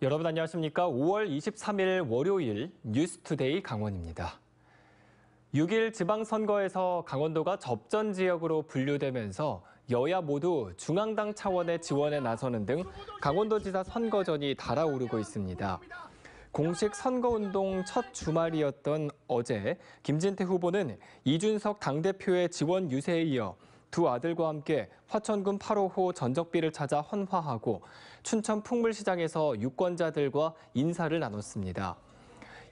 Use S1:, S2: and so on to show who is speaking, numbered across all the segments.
S1: 여러분 안녕하십니까? 5월 23일 월요일 뉴스투데이 강원입니다. 6일 지방선거에서 강원도가 접전 지역으로 분류되면서 여야 모두 중앙당 차원의 지원에 나서는 등 강원도지사 선거전이 달아오르고 있습니다. 공식 선거운동 첫 주말이었던 어제 김진태 후보는 이준석 당대표의 지원 유세에 이어 두 아들과 함께 화천군 8호호 전적비를 찾아 헌화하고 춘천 풍물시장에서 유권자들과 인사를 나눴습니다.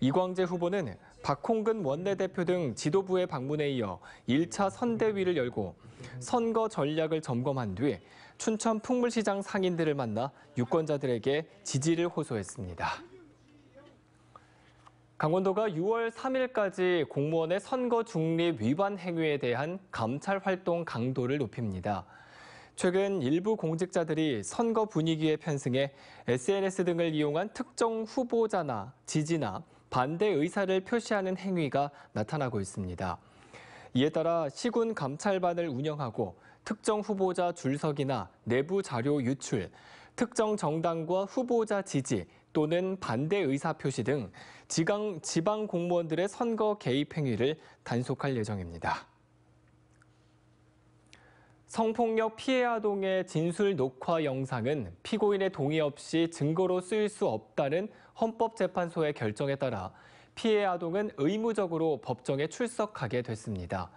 S1: 이광재 후보는 박홍근 원내대표 등 지도부의 방문에 이어 1차 선대위를 열고 선거 전략을 점검한 뒤 춘천 풍물시장 상인들을 만나 유권자들에게 지지를 호소했습니다. 강원도가 6월 3일까지 공무원의 선거 중립 위반 행위에 대한 감찰 활동 강도를 높입니다. 최근 일부 공직자들이 선거 분위기에 편승해 SNS 등을 이용한 특정 후보자나 지지나 반대 의사를 표시하는 행위가 나타나고 있습니다. 이에 따라 시군 감찰반을 운영하고 특정 후보자 줄서기나 내부 자료 유출, 특정 정당과 후보자 지지 또는 반대 의사 표시 등 지방 공무원들의 선거 개입 행위를 단속할 예정입니다. 성폭력 피해 아동의 진술 녹화 영상은 피고인의 동의 없이 증거로 쓰일 수 없다는 헌법재판소의 결정에 따라 피해 아동은 의무적으로 법정에 출석하게 됐습니다.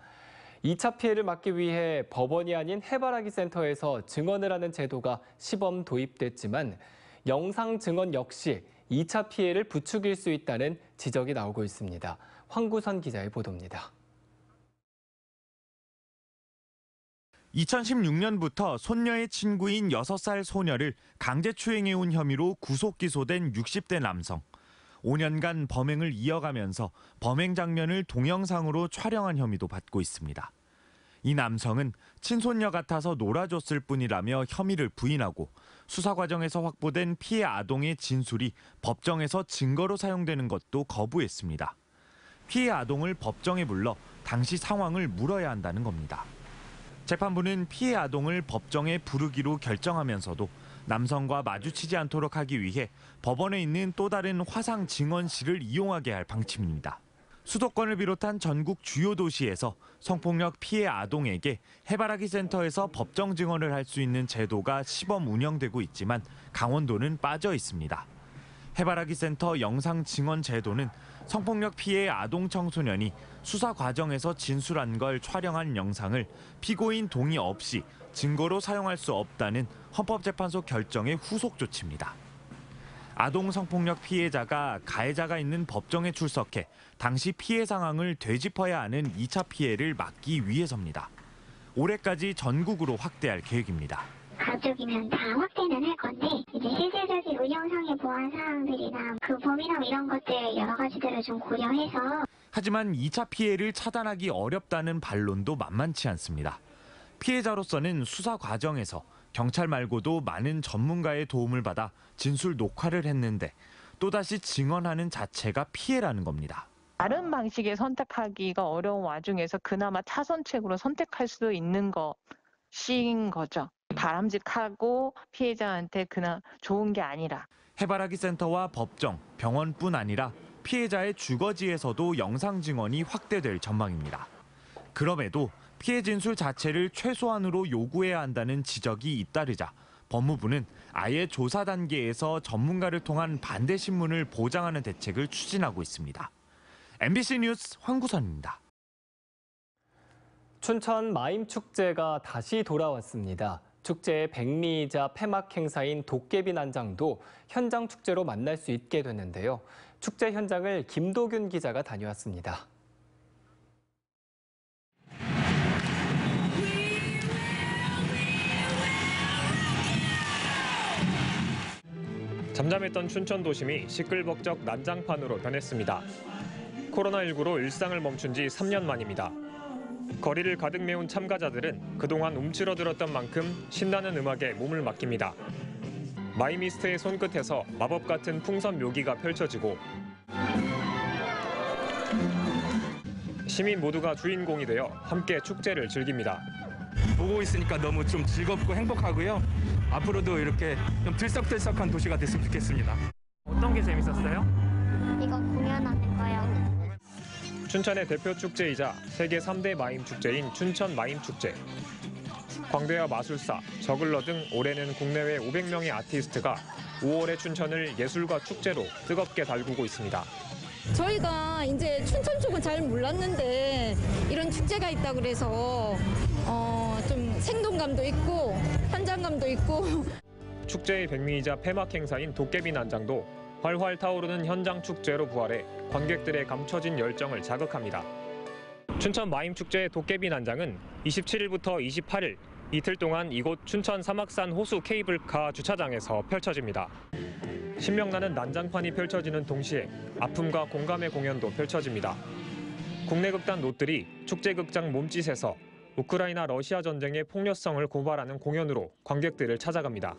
S1: 2차 피해를 막기 위해 법원이 아닌 해바라기 센터에서 증언을 하는 제도가 시범 도입됐지만 영상 증언 역시 2차 피해를 부추길 수 있다는 지적이 나오고 있습니다. 황구선 기자의 보도입니다.
S2: 2016년부터 손녀의 친구인 6살 소녀를 강제추행해온 혐의로 구속 기소된 60대 남성. 5년간 범행을 이어가면서 범행 장면을 동영상으로 촬영한 혐의도 받고 있습니다. 이 남성은 친손녀 같아서 놀아줬을 뿐이라며 혐의를 부인하고 수사 과정에서 확보된 피해 아동의 진술이 법정에서 증거로 사용되는 것도 거부했습니다. 피해 아동을 법정에 불러 당시 상황을 물어야 한다는 겁니다. 재판부는 피해 아동을 법정에 부르기로 결정하면서도 남성과 마주치지 않도록 하기 위해 법원에 있는 또 다른 화상 증언실을 이용하게 할 방침입니다. 수도권을 비롯한 전국 주요 도시에서 성폭력 피해 아동에게 해바라기 센터에서 법정 증언을 할 수 있는 제도가 시범 운영되고 있지만 강원도는 빠져 있습니다. 해바라기 센터 영상 증언 제도는 성폭력 피해 아동 청소년이 수사 과정에서 진술한 걸 촬영한 영상을 피고인 동의 없이 증거로 사용할 수 없다는 헌법재판소 결정의 후속 조치입니다. 아동 성폭력 피해자가 가해자가 있는 법정에 출석해 당시 피해 상황을 되짚어야 하는 2차 피해를 막기 위해서입니다. 올해까지 전국으로 확대할 계획입니다.
S3: 가족이면 다 확대는 할 건데 이제 실질적인 운영상의 보안 사항들이나 그 범위나 이런 것들 여러 가지들을 좀 고려해서
S2: 하지만 2차 피해를 차단하기 어렵다는 반론도 만만치 않습니다. 피해자로서는 수사 과정에서 경찰 말고도 많은 전문가의 도움을 받아 진술 녹화를 했는데 또다시 증언하는 자체가 피해라는 겁니다.
S4: 다른 방식의 선택하기가 어려운 와중에서 그나마 차선책으로 선택할 수도 있는 것인 거죠. 바람직하고 피해자한테 그나 좋은 게 아니라.
S2: 해바라기 센터와 법정, 병원뿐 아니라 피해자의 주거지에서도 영상 증언이 확대될 전망입니다. 그럼에도 피해 진술 자체를 최소한으로 요구해야 한다는 지적이 잇따르자 법무부는 아예 조사 단계에서 전문가를 통한 반대 신문을 보장하는 대책을 추진하고 있습니다. MBC 뉴스 황구선입니다.
S1: 춘천 마임축제가 다시 돌아왔습니다. 축제의 백미이자 폐막 행사인 도깨비 난장도 현장 축제로 만날 수 있게 됐는데요. 축제 현장을 김도균 기자가 다녀왔습니다.
S5: 잠잠했던 춘천 도심이 시끌벅적 난장판으로 변했습니다. 코로나19로 일상을 멈춘 지 3년 만입니다. 거리를 가득 메운 참가자들은 그동안 움츠러들었던 만큼 신나는 음악에 몸을 맡깁니다. 마이미스트의 손끝에서 마법 같은 풍선 묘기가 펼쳐지고 시민 모두가 주인공이 되어 함께 축제를 즐깁니다.
S6: 보고 있으니까 너무 좀 즐겁고 행복하고요. 앞으로도 이렇게 좀 들썩들썩한 도시가 됐으면 좋겠습니다. 어떤 게 재밌었어요?
S3: 이거 공연하는 거요.
S5: 춘천의 대표 축제이자 세계 3대 마임 축제인 춘천 마임 축제. 광대와 마술사, 저글러 등 올해는 국내외 500명의 아티스트가 5월의 춘천을 예술과 축제로 뜨겁게 달구고 있습니다.
S7: 저희가 이제 춘천 쪽은 잘 몰랐는데 이런 축제가 있다 그래서 좀 생동감도 있고 현장감도 있고.
S5: 축제의 백미이자 폐막 행사인 도깨비 난장도 활활 타오르는 현장 축제로 부활해 관객들의 감춰진 열정을 자극합니다. 춘천 마임 축제의 도깨비 난장은 27일부터 28일 이틀 동안 이곳 춘천 사막산 호수 케이블카 주차장에서 펼쳐집니다. 신명나는 난장판이 펼쳐지는 동시에 아픔과 공감의 공연도 펼쳐집니다. 국내 극단 롯들이 축제극장 몸짓에서 우크라이나 러시아 전쟁의 폭력성을 고발하는 공연으로 관객들을 찾아갑니다.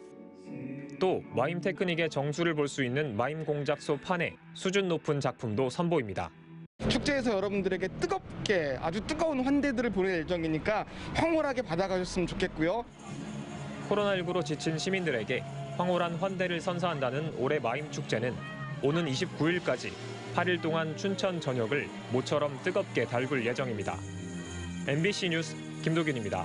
S5: 또 마임 테크닉의 정수를 볼 수 있는 마임 공작소 판에 수준 높은 작품도 선보입니다.
S8: 축제에서 여러분들에게 뜨겁게 아주 뜨거운 환대들을 보낼 예정이니까 황홀하게 받아가셨으면 좋겠고요.
S5: 코로나19로 지친 시민들에게 황홀한 환대를 선사한다는 올해 마임 축제는 오는 29일까지 8일 동안 춘천 전역을 모처럼 뜨겁게 달굴 예정입니다. MBC 뉴스 김도균입니다.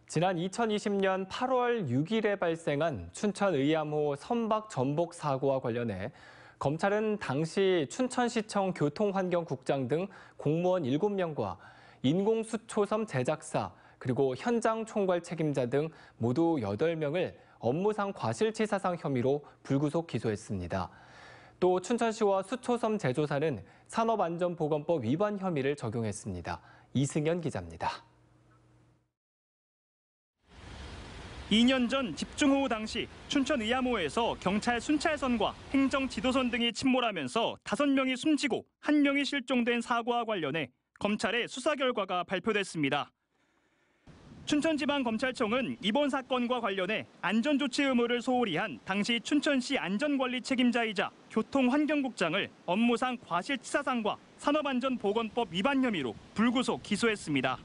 S1: 지난 2020년 8월 6일에 발생한 춘천 의암호 선박 전복 사고와 관련해 검찰은 당시 춘천시청 교통환경국장 등 공무원 7명과 인공수초섬 제작사 그리고 현장 총괄 책임자 등 모두 8명을 업무상 과실치사상 혐의로 불구속 기소했습니다. 또 춘천시와 수초섬 제조사는 산업안전보건법 위반 혐의를 적용했습니다. 이승현 기자입니다.
S9: 2년 전 집중호우 당시 춘천 의암호에서 경찰 순찰선과 행정지도선 등이 침몰하면서 5명이 숨지고 1명이 실종된 사고와 관련해 검찰의 수사 결과가 발표됐습니다. 춘천지방검찰청은 이번 사건과 관련해 안전조치 의무를 소홀히 한 당시 춘천시 안전관리 책임자이자 교통환경국장을 업무상 과실치사상과 산업안전보건법 위반 혐의로 불구속 기소했습니다.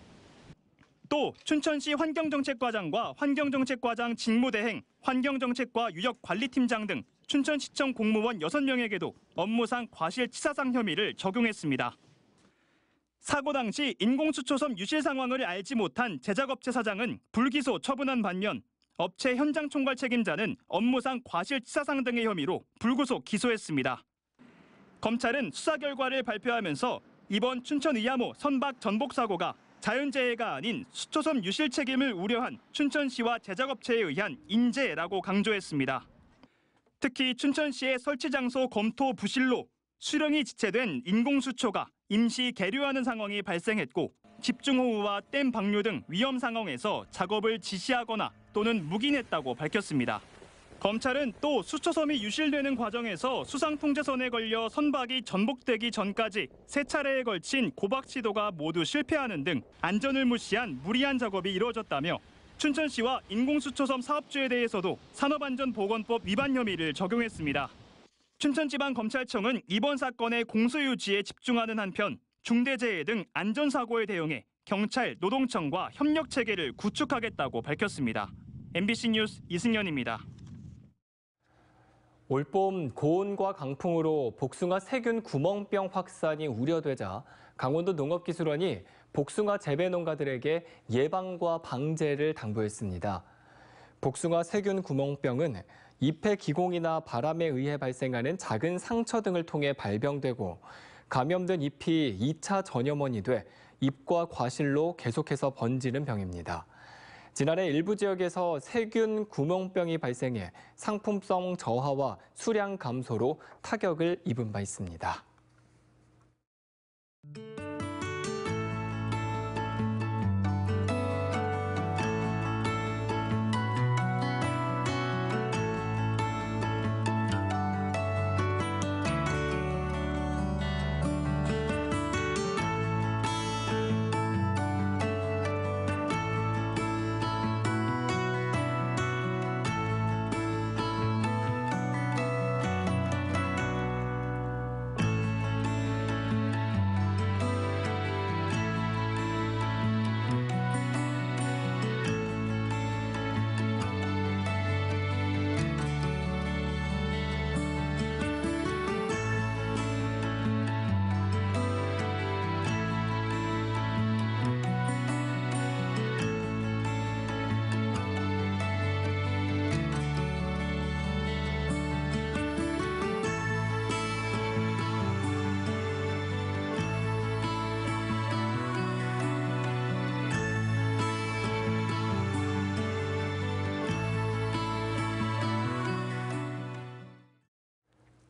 S9: 또 춘천시 환경정책과장과 환경정책과장 직무대행, 환경정책과 유역관리팀장 등 춘천시청 공무원 6명에게도 업무상 과실치사상 혐의를 적용했습니다. 사고 당시 인공수초섬 유실 상황을 알지 못한 제작업체 사장은 불기소 처분한 반면 업체 현장 총괄 책임자는 업무상 과실치사상 등의 혐의로 불구속 기소했습니다. 검찰은 수사 결과를 발표하면서 이번 춘천 의암호 선박 전복 사고가 자연재해가 아닌 수초섬 유실 책임을 우려한 춘천시와 제작업체에 의한 인재라고 강조했습니다. 특히 춘천시의 설치 장소 검토 부실로 수령이 지체된 인공수초가 임시 계류하는 상황이 발생했고 집중호우와 댐 방류 등 위험 상황에서 작업을 지시하거나 또는 묵인했다고 밝혔습니다. 검찰은 또 수초섬이 유실되는 과정에서 수상통제선에 걸려 선박이 전복되기 전까지 3차례에 걸친 고박 시도가 모두 실패하는 등 안전을 무시한 무리한 작업이 이루어졌다며 춘천시와 인공수초섬 사업주에 대해서도 산업안전보건법 위반 혐의를 적용했습니다. 춘천지방검찰청은 이번 사건의 공소유지에 집중하는 한편 중대재해 등 안전사고에 대응해 경찰, 노동청과 협력체계를 구축하겠다고 밝혔습니다. MBC 뉴스 이승현입니다.
S1: 올봄 고온과 강풍으로 복숭아 세균 구멍병 확산이 우려되자 강원도 농업기술원이 복숭아 재배 농가들에게 예방과 방제를 당부했습니다. 복숭아 세균 구멍병은 잎의 기공이나 바람에 의해 발생하는 작은 상처 등을 통해 발병되고 감염된 잎이 2차 전염원이 돼 잎과 과실로 계속해서 번지는 병입니다. 지난해 일부 지역에서 세균 구멍병이 발생해 상품성 저하와 수량 감소로 타격을 입은 바 있습니다.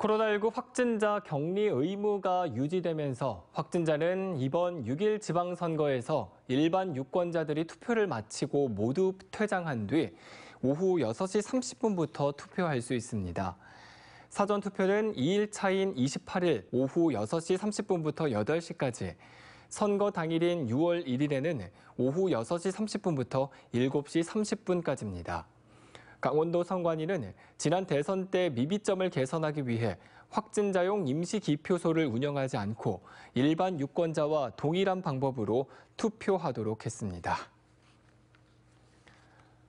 S1: 코로나19 확진자 격리 의무가 유지되면서 확진자는 이번 6일 지방선거에서 일반 유권자들이 투표를 마치고 모두 퇴장한 뒤 오후 6시 30분부터 투표할 수 있습니다. 사전투표는 2일 차인 28일 오후 6시 30분부터 8시까지, 선거 당일인 6월 1일에는 오후 6시 30분부터 7시 30분까지입니다. 강원도 선관위는 지난 대선 때 미비점을 개선하기 위해 확진자용 임시기표소를 운영하지 않고 일반 유권자와 동일한 방법으로 투표하도록 했습니다.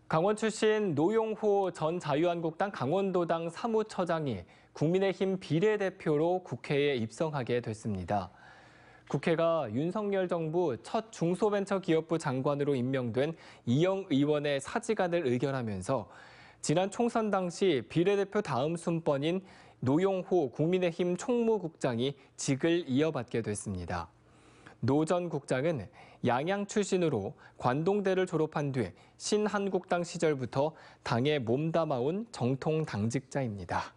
S1: 강원 출신 노용호 전 자유한국당 강원도당 사무처장이 국민의힘 비례대표로 국회에 입성하게 됐습니다. 국회가 윤석열 정부 첫 중소벤처기업부 장관으로 임명된 이영 의원의 사직안을 의결하면서 지난 총선 당시 비례대표 다음 순번인 노용호 국민의힘 총무국장이 직을 이어받게 됐습니다. 노 전 국장은 양양 출신으로 관동대를 졸업한 뒤 신한국당 시절부터 당에 몸담아온 정통 당직자입니다.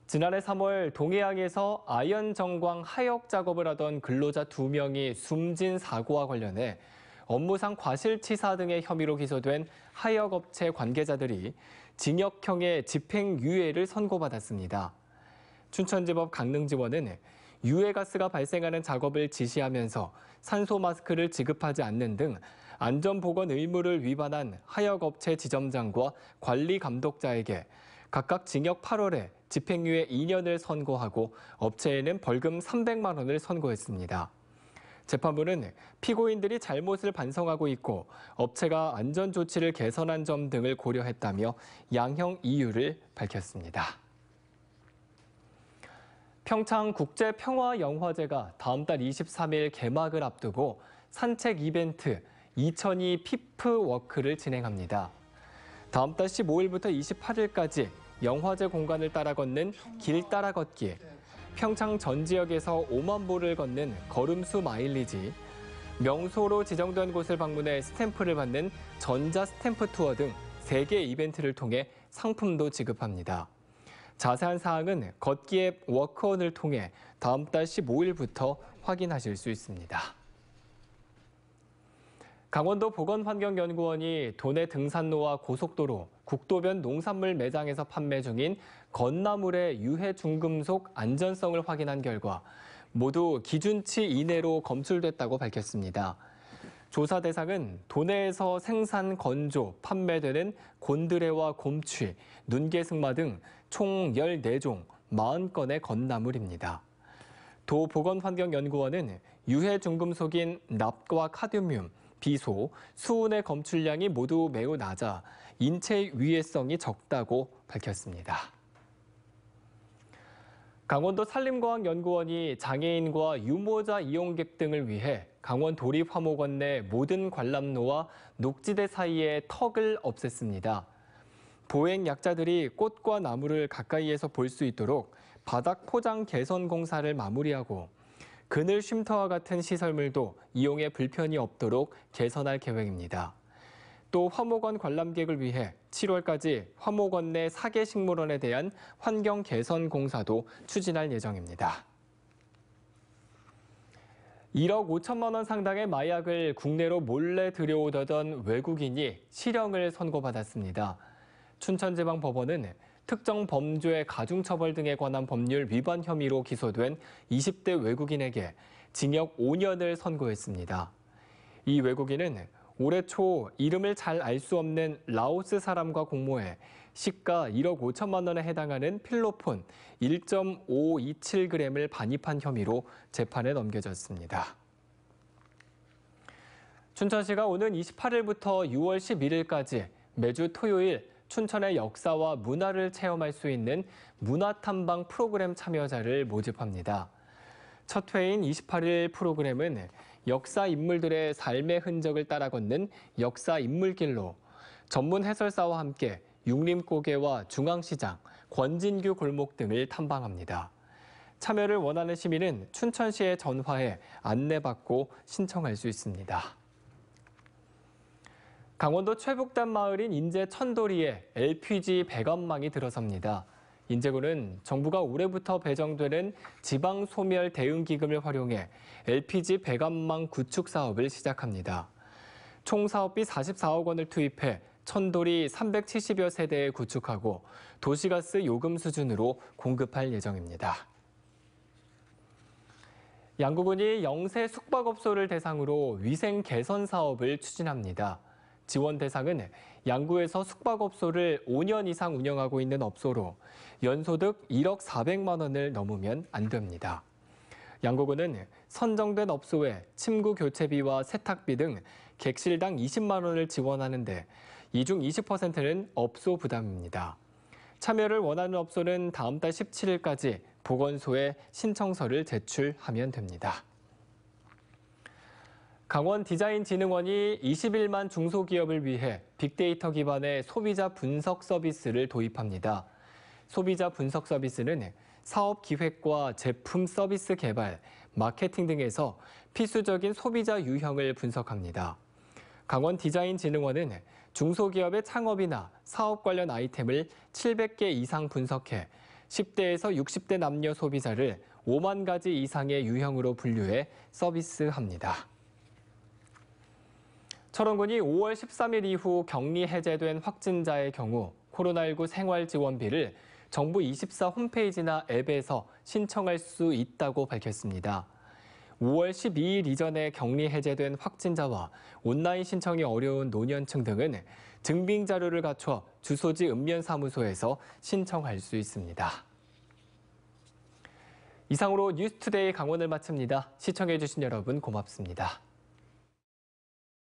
S1: 지난해 3월 동해안에서 아연정광 하역 작업을 하던 근로자 2명이 숨진 사고와 관련해 업무상 과실치사 등의 혐의로 기소된 하역업체 관계자들이 징역형의 집행유예를 선고받았습니다. 춘천지법 강릉지원은 유해가스가 발생하는 작업을 지시하면서 산소 마스크를 지급하지 않는 등 안전보건 의무를 위반한 하역업체 지점장과 관리감독자에게 각각 징역 8월에 집행유예 2년을 선고하고 업체에는 벌금 300만 원을 선고했습니다. 재판부는 피고인들이 잘못을 반성하고 있고 업체가 안전조치를 개선한 점 등을 고려했다며 양형 이유를 밝혔습니다. 평창국제평화영화제가 다음 달 23일 개막을 앞두고 산책 이벤트 2002 피프워크를 진행합니다. 다음 달 15일부터 28일까지 영화제 공간을 따라 걷는 길 따라 걷기, 평창 전 지역에서 5만 보를 걷는 걸음수 마일리지, 명소로 지정된 곳을 방문해 스탬프를 받는 전자 스탬프 투어 등 3개 이벤트를 통해 상품도 지급합니다. 자세한 사항은 걷기 앱 워크온을 통해 다음 달 15일부터 확인하실 수 있습니다. 강원도 보건환경연구원이 도내 등산로와 고속도로, 국도변 농산물 매장에서 판매 중인 건나물의 유해 중금속 안전성을 확인한 결과 모두 기준치 이내로 검출됐다고 밝혔습니다. 조사 대상은 도내에서 생산, 건조, 판매되는 곤드레와 곰취, 눈개승마 등 총 14종 40건의 건나물입니다. 도 보건환경연구원은 유해 중금속인 납과 카드뮴, 비소, 수은의 검출량이 모두 매우 낮아 인체 위해성이 적다고 밝혔습니다. 강원도 산림과학연구원이 장애인과 유모자 이용객 등을 위해 강원 도립화목원 내 모든 관람로와 녹지대 사이의 턱을 없앴습니다. 보행 약자들이 꽃과 나무를 가까이에서 볼 수 있도록 바닥 포장 개선 공사를 마무리하고 그늘 쉼터와 같은 시설물도 이용에 불편이 없도록 개선할 계획입니다. 또 화목원 관람객을 위해 7월까지 화목원 내 사계 식물원에 대한 환경 개선 공사도 추진할 예정입니다. 1억 5천만 원 상당의 마약을 국내로 몰래 들여오던 외국인이 실형을 선고받았습니다. 춘천지방법원은 특정 범죄 가중처벌 등에 관한 법률 위반 혐의로 기소된 20대 외국인에게 징역 5년을 선고했습니다. 이 외국인은 올해 초 이름을 잘 알 수 없는 라오스 사람과 공모해 시가 1억 5천만 원에 해당하는 필로폰 1.527g을 반입한 혐의로 재판에 넘겨졌습니다. 춘천시가 오는 28일부터 6월 11일까지 매주 토요일 춘천의 역사와 문화를 체험할 수 있는 문화탐방 프로그램 참여자를 모집합니다. 첫 회인 28일 프로그램은 역사 인물들의 삶의 흔적을 따라 걷는 역사 인물길로 전문 해설사와 함께 육림고개와 중앙시장, 권진규 골목 등을 탐방합니다. 참여를 원하는 시민은 춘천시에 전화해 안내받고 신청할 수 있습니다. 강원도 최북단 마을인 인제 천도리에 LPG 배관망이 들어섭니다. 인제군은 정부가 올해부터 배정되는 지방소멸 대응기금을 활용해 LPG 배관망 구축 사업을 시작합니다. 총 사업비 44억 원을 투입해 천돌이 370여 세대에 구축하고 도시가스 요금 수준으로 공급할 예정입니다. 양구군이 영세 숙박업소를 대상으로 위생 개선 사업을 추진합니다. 지원 대상은 양구에서 숙박업소를 5년 이상 운영하고 있는 업소로 연소득 1억 400만 원을 넘으면 안 됩니다. 양구군은 선정된 업소에 침구 교체비와 세탁비 등 객실당 20만 원을 지원하는데 이 중 20%는 업소 부담입니다. 참여를 원하는 업소는 다음 달 17일까지 보건소에 신청서를 제출하면 됩니다. 강원디자인진흥원이 21만 중소기업을 위해 빅데이터 기반의 소비자 분석 서비스를 도입합니다. 소비자 분석 서비스는 사업 기획과 제품 서비스 개발, 마케팅 등에서 필수적인 소비자 유형을 분석합니다. 강원디자인진흥원은 중소기업의 창업이나 사업 관련 아이템을 700개 이상 분석해 10대에서 60대 남녀 소비자를 5만 가지 이상의 유형으로 분류해 서비스합니다. 철원군이 5월 13일 이후 격리 해제된 확진자의 경우 코로나19 생활지원비를 정부 24 홈페이지나 앱에서 신청할 수 있다고 밝혔습니다. 5월 12일 이전에 격리 해제된 확진자와 온라인 신청이 어려운 노년층 등은 증빙 자료를 갖춰 주소지 읍면사무소에서 신청할 수 있습니다. 이상으로 뉴스투데이 강원을 마칩니다. 시청해주신 여러분 고맙습니다.